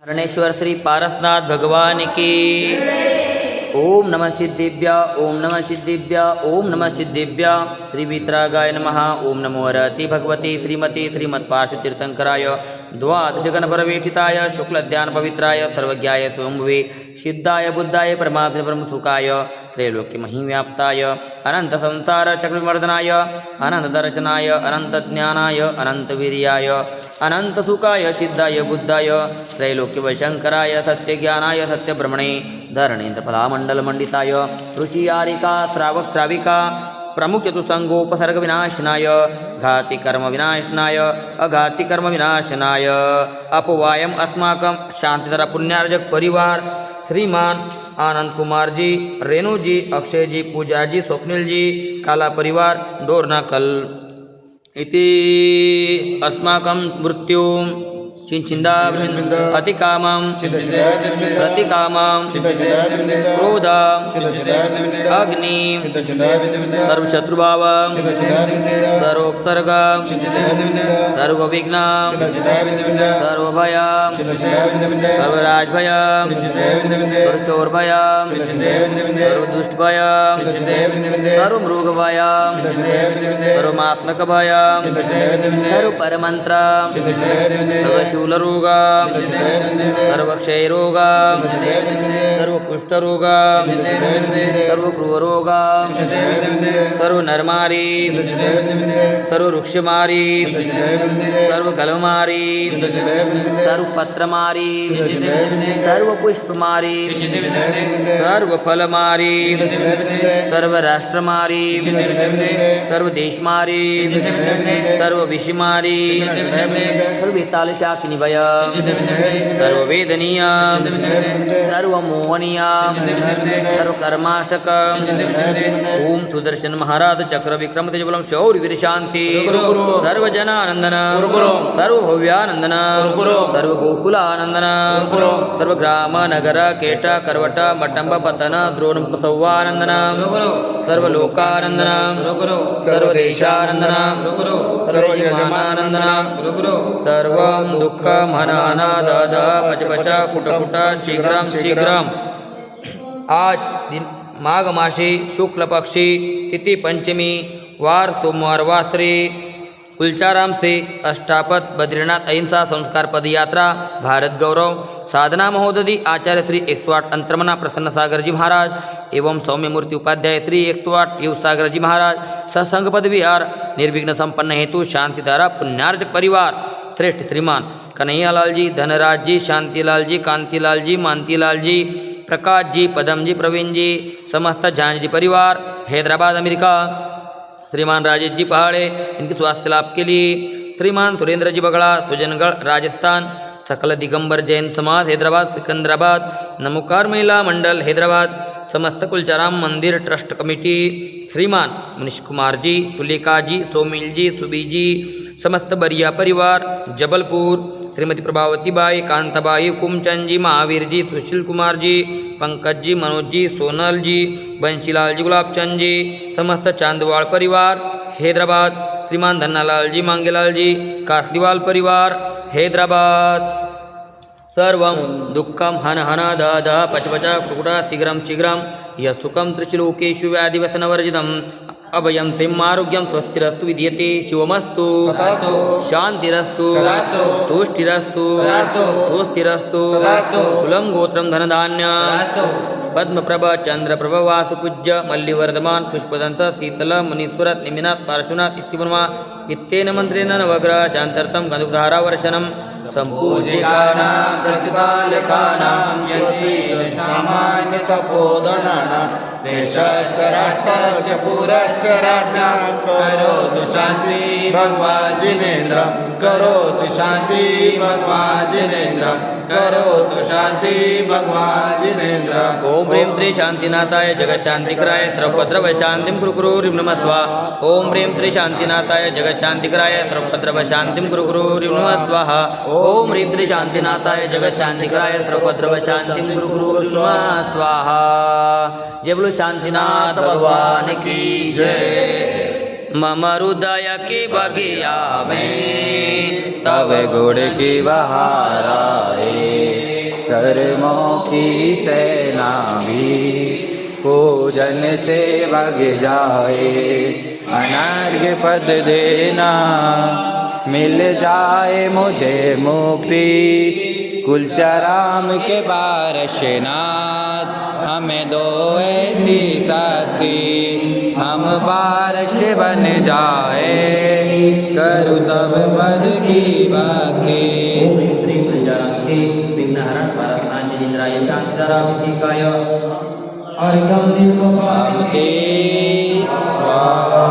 हरणेश्वर श्री पारसनाथ भगवान की। ओम नमः सिद्धिभ्य ओम नमः सिद्धिभ्य ओम नमः सिद्धिभ्य। श्री वीतरागाय नमः। ओम नमो रति भगवती श्रीमती श्रीमत्पार्श्वतीर्थंकराय द्वादश गणपरवेठिताय शुक्लध्यान पवित्राय सर्वज्ञाय स्वयंभुवे सिद्धाय बुद्धाय परमात्म ब्रह्मसुखाय त्रैलोक्य महिव्याप्ताय अनंत संसार चक्रविवर्धनाय अनंत दर्शनाय अनंत ज्ञानाय अनंत वीर्याय अनंत सुखाय सिद्धाय बुद्धाय त्रैलोक्यवशंकराय सत्यज्ञानाय सत्यब्रह्मणे धरणेन्द्र फलामंडलमंडिताय ऋषि आरिका श्रावक श्राविका प्रमुख चतुसंगोपसर्ग विनाशनाय घाति कर्म विनाशनाय अघाति कर्म विनाशनाय अपवायम अस्माकं शांतिधर पुण्यार्जक परिवार श्रीमान आनंद कुमार जी, रेणु जी, अक्षय जी, पूजा जी, स्वप्निल जी, काला परिवार डोरनाकल इति अस्माकं मृत्यु छिंछिंदा अतिकामं प्रतिकामं क्रोधं अग्नि सर्वशत्रुभावं सर्वोपसर्गं सर्वविघ्नं सर्वभयं सर्वराजभयं सर्वचोरभयं सर्वदुष्टभयं सर्वमृगभयं सर्वमात्मकभयं सर्वपरमन्त्रं शूलरोगा सर्वक्षयरोगा सर्वकुष्ठरोगा सर्वक्रूरोगा सर्वनरमारी सर्ववृक्षमारी सर्वकलमारी सर्वपत्रमारी सर्वपुष्पमारी सर्वफलमारी सर्वराष्ट्रमारी सर्वदेशमारी सर्वविषमारी सर्वतालशाखिनी भय सर्ववेदनीय सर्वमोहनीय सर्वकर्माष्टक ओम सुदर्शन महाराज चक्र विक्रम तेजबलम शौर्य वीर शांति सर्वजनानंदन सर्वभव्यानंदन सर्वगोकुलानंदन सर्वग्राम नगर केट करवट मटंब पतन द्रोण सौवानंदन सर्वलोकानंदन सर्वदेशानंदन सर्वयजमानंदन सर्वं दुःखं हनानादाद पचपच कुटकुट शीघ्रं शीघ्रं। आज दिन माघ मासी शुक्ल पक्षी तिथि पंचमी वार सोमवार वासरे कुलचाराम से अष्टापद बद्रीनाथ अहिंसा संस्कार पदयात्रा भारत गौरव साधना महोदधि आचार्य श्री 108 अंतर्मना प्रसन्न सागर जी महाराज एवं सौम्य मूर्ति उपाध्याय श्री 108 पीयूष सागर जी महाराज सत्संग पद विहार निर्विघ्न संपन्न हेतु शांतिधारा पुण्यार्जक परिवार श्रेष्ठ श्रीमान कन्हैयालाल जी, धनराज जी, शांतिलाल जी, कांतिलाल जी, मानतीलाल जी, प्रकाश जी, पदम जी, प्रवीण जी, समस्त झांझ परिवार हैदराबाद अमेरिका श्रीमान राजेश जी पहाड़े इनके स्वास्थ्य लाभ के लिए श्रीमान सुरेंद्र जी बगड़ा सुजनगढ़ राजस्थान सकल दिगंबर जैन समाज हैदराबाद सिकंदराबाद नमोकार महिला मंडल हैदराबाद समस्त कुलचाराम मंदिर ट्रस्ट कमेटी श्रीमान मनीष कुमार जी, तुलिका जी, सोमिल जी, सुबी जी, समस्त बरिया परिवार जबलपुर श्रीमती प्रभावती बाई, कांताबाई, कुमचंद जी, महावीर जी, सुशील कुमार जी, पंकज जी, मनोज जी, सोनल जी, बंशीलाल जी, गुलाबचंद जी, समस्त चांदवाड़ परिवार हैदराबाद श्रीमान धन्नालाल जी, मांगेलाल जी, कासलीवाल परिवार हैदराबाद सर्वं दुःखं हन हन द द पच पच कुकुटा शीघ्रं शीघ्रं यस्सुखं त्रिशिलोकेषु व्याधिवसनवर्जितम् अभयं सिंह आरोग्यं स्वस्तिरस्तु विद्यते शिवमस्तु शांतिरस्तु तुष्टिरस्तु स्वस्तिरस्तु कुलं गोत्रं धनधान्य पद्मप्रभ चंद्रप्रभ वासुपूज्य मल्लिवर्धमान पुष्पदंत शीतल मुनीश्वर निमिनाथ पार्श्वनाथ इत्युपमा इत्येन मंत्रेण नवग्रह शांत्यर्थं गन्धधारावर्षणं संपूज्यकानां प्रतिपालकानां सामान्यतपोधनानां देशस्य राष्ट्रस्य पुरस्य राज्ञां करोतु शान्ति भगवान् जिनेन्द्र करोतु शान्ति भगवान् जिनेन्द्र करोतु शान्ति भगवान् जिनेन्द्र। ओम ह्रीं त्रि शांतिनाथाय जगच्शांतिकराय सर्वभद्रव शांतिं कुरु कुरु ह्रीं नमः स्वाहा। ओम ह्रीं त्रि शांतिनाथाय जगच्शांतिकराय सर्वभद्रव शांतिं कुरु कुरु ह्रीं नमः स्वाहा। ओम ह्रीं त्रि शांतिनाथाय जगच्शांतिकराय सर्वभद्रव शांतिं कुरु कुरु ह्रीं नमः स्वाहा। जय बोलो शांतिनाथ भगवान की जय। मम हृदय की बगिया में तब गुड़ की बहार आए। कर्मों की सेना भी पूजन से भाग जाए। अनार्य पद देना मिल जाए मुझे मुक्ति। कुलचराम के पारशनाथ हमें दो ऐसी शक्ति, हम पारश बन जाए करूँ तब पद की भक्ति। विघ्नहरण परमानंदराय शांतराभिषेकाय अर्घ्यं दीपकामते स्वाहा।